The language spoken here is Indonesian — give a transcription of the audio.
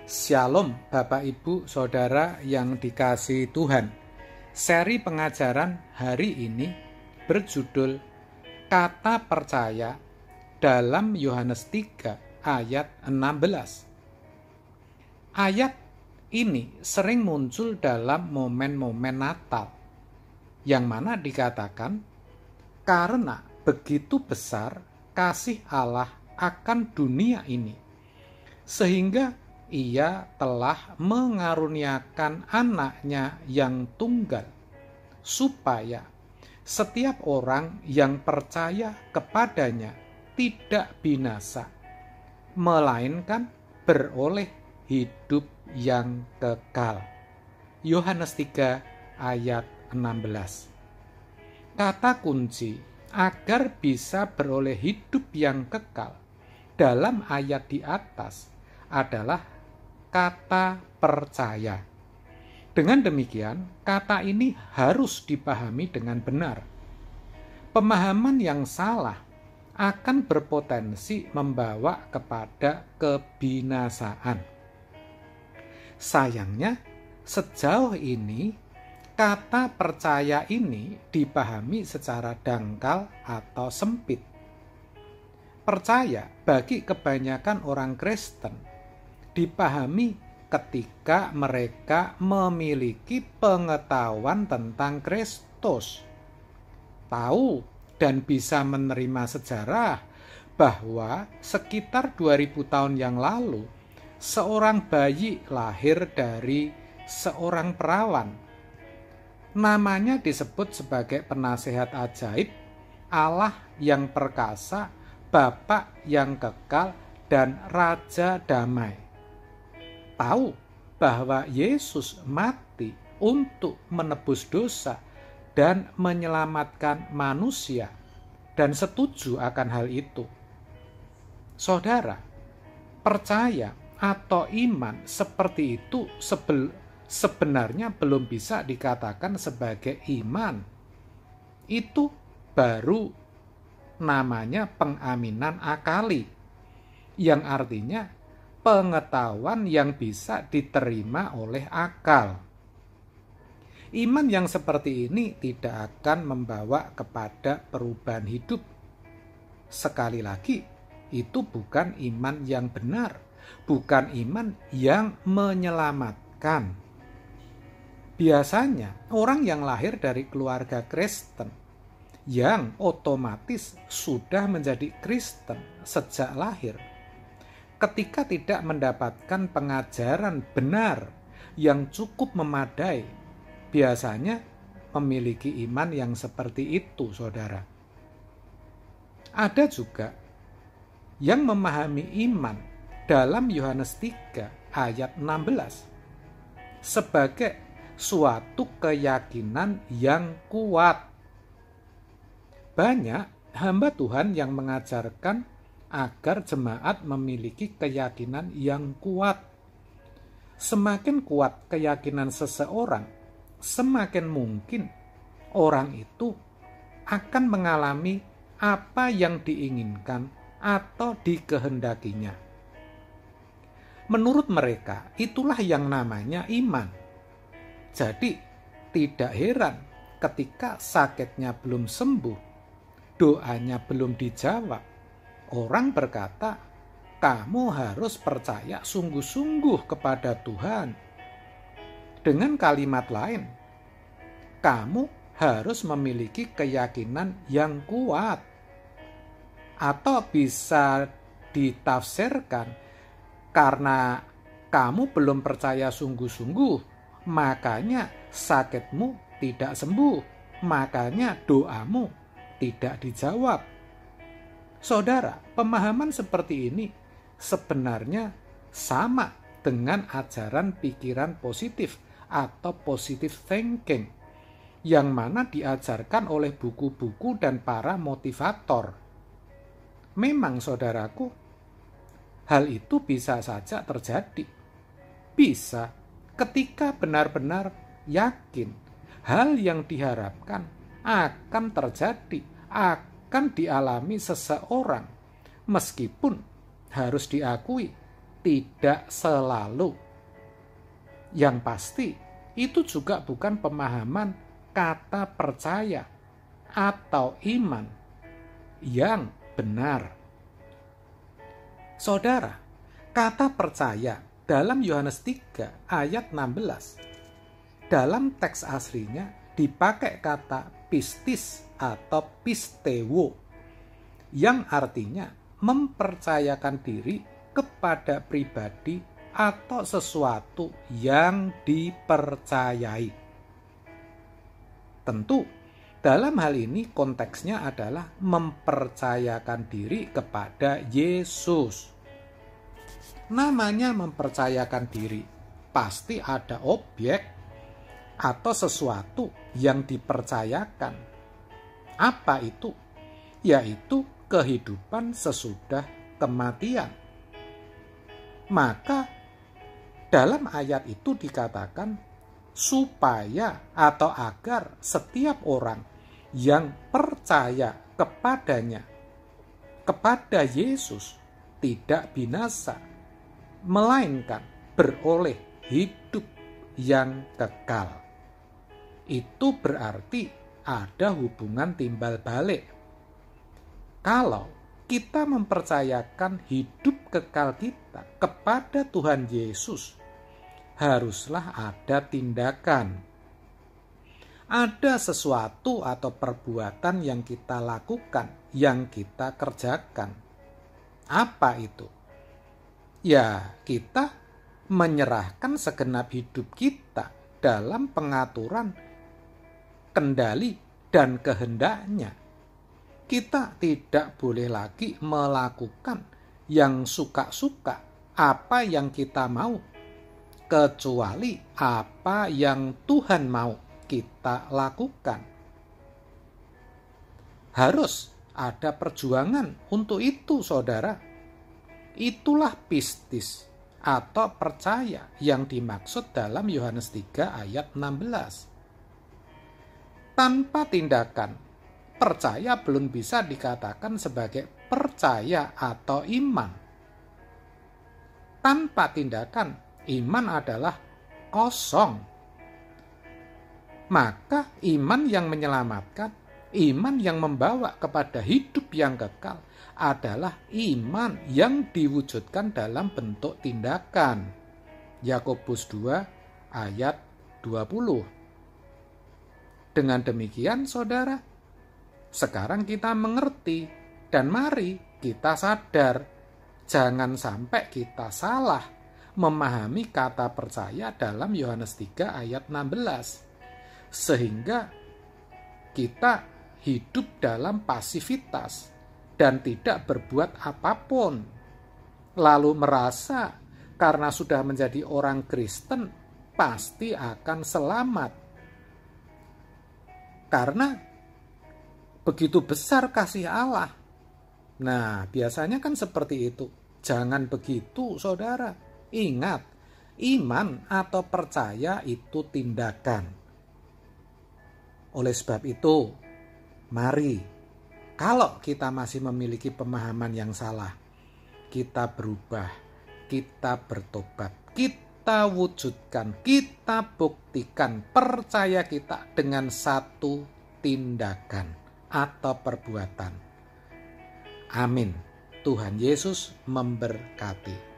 Shalom Bapak Ibu Saudara yang dikasihi Tuhan. Seri pengajaran hari ini berjudul Kata Percaya dalam Yohanes 3 ayat 16. Ayat ini sering muncul dalam momen-momen Natal, yang mana dikatakan karena begitu besar kasih Allah akan dunia ini, sehingga Ia telah mengaruniakan anaknya yang tunggal, supaya setiap orang yang percaya kepadanya tidak binasa, melainkan beroleh hidup yang kekal. Yohanes 3 ayat 16. Kata kunci agar bisa beroleh hidup yang kekal dalam ayat di atas adalah kata percaya. Dengan demikian, kata ini harus dipahami dengan benar. Pemahaman yang salah akan berpotensi membawa kepada kebinasaan. Sayangnya, sejauh ini kata percaya ini dipahami secara dangkal atau sempit. Percaya bagi kebanyakan orang Kristen dipahami ketika mereka memiliki pengetahuan tentang Kristus, tahu dan bisa menerima sejarah bahwa sekitar 2000 tahun yang lalu seorang bayi lahir dari seorang perawan. Namanya disebut sebagai penasehat ajaib, Allah yang perkasa, Bapa yang kekal, dan Raja damai. Tahu bahwa Yesus mati untuk menebus dosa dan menyelamatkan manusia, dan setuju akan hal itu. Saudara, percaya atau iman seperti itu sebenarnya belum bisa dikatakan sebagai iman. Itu baru namanya pengaminan akali, yang artinya pengetahuan yang bisa diterima oleh akal. Iman yang seperti ini tidak akan membawa kepada perubahan hidup. Sekali lagi, itu bukan iman yang benar, bukan iman yang menyelamatkan. Biasanya, orang yang lahir dari keluarga Kristen, yang otomatis sudah menjadi Kristen sejak lahir, ketika tidak mendapatkan pengajaran benar yang cukup memadai, biasanya memiliki iman yang seperti itu, saudara. Ada juga yang memahami iman dalam Yohanes 3 ayat 16 sebagai suatu keyakinan yang kuat. Banyak hamba Tuhan yang mengajarkan agar jemaat memiliki keyakinan yang kuat. Semakin kuat keyakinan seseorang, semakin mungkin orang itu akan mengalami apa yang diinginkan atau dikehendakinya. Menurut mereka, itulah yang namanya iman. Jadi, tidak heran ketika sakitnya belum sembuh, doanya belum dijawab, orang berkata, kamu harus percaya sungguh-sungguh kepada Tuhan. Dengan kalimat lain, kamu harus memiliki keyakinan yang kuat. Atau bisa ditafsirkan, karena kamu belum percaya sungguh-sungguh, makanya sakitmu tidak sembuh, makanya doamu tidak dijawab. Saudara, pemahaman seperti ini sebenarnya sama dengan ajaran pikiran positif atau positive thinking, yang mana diajarkan oleh buku-buku dan para motivator. Memang, saudaraku, hal itu bisa saja terjadi. Bisa ketika benar-benar yakin hal yang diharapkan akan terjadi, akan dialami seseorang, meskipun harus diakui tidak selalu. Yang pasti, itu juga bukan pemahaman kata percaya atau iman yang benar. Saudara, kata percaya dalam Yohanes 3 ayat 16, dalam teks aslinya dipakai kata pistis atau pistewo, yang artinya mempercayakan diri kepada pribadi atau sesuatu yang dipercayai. Tentu, dalam hal ini konteksnya adalah mempercayakan diri kepada Yesus. Namanya mempercayakan diri, pasti ada objek atau sesuatu yang dipercayakan. Apa itu? Yaitu kehidupan sesudah kematian. Maka dalam ayat itu dikatakan supaya atau agar setiap orang yang percaya kepadanya, kepada Yesus, tidak binasa, melainkan beroleh hidup yang kekal. Itu berarti ada hubungan timbal balik. Kalau kita mempercayakan hidup kekal kita kepada Tuhan Yesus, haruslah ada tindakan. Ada sesuatu atau perbuatan yang kita lakukan, yang kita kerjakan. Apa itu? Ya, kita menyerahkan segenap hidup kita dalam pengaturan, kendali, dan kehendaknya. Kita tidak boleh lagi melakukan yang suka-suka, apa yang kita mau, kecuali apa yang Tuhan mau kita lakukan. Harus ada perjuangan untuk itu, saudara. Itulah pistis atau percaya yang dimaksud dalam Yohanes 3 ayat 16. Tanpa tindakan, percaya belum bisa dikatakan sebagai percaya atau iman. Tanpa tindakan, iman adalah kosong. Maka iman yang menyelamatkan, iman yang membawa kepada hidup yang kekal adalah iman yang diwujudkan dalam bentuk tindakan. Yakobus 2 ayat 20. Dengan demikian, saudara, sekarang kita mengerti dan mari kita sadar, jangan sampai kita salah memahami kata percaya dalam Yohanes 3 ayat 16. Sehingga kita hidup dalam pasivitas dan tidak berbuat apapun. Lalu merasa karena sudah menjadi orang Kristen pasti akan selamat. Karena begitu besar kasih Allah. Nah, biasanya kan seperti itu. Jangan begitu, saudara. Ingat, iman atau percaya itu tindakan. Oleh sebab itu, mari, kalau kita masih memiliki pemahaman yang salah, kita berubah, kita bertobat, kita wujudkan, kita buktikan percaya kita dengan satu tindakan atau perbuatan. Amin. Tuhan Yesus memberkati.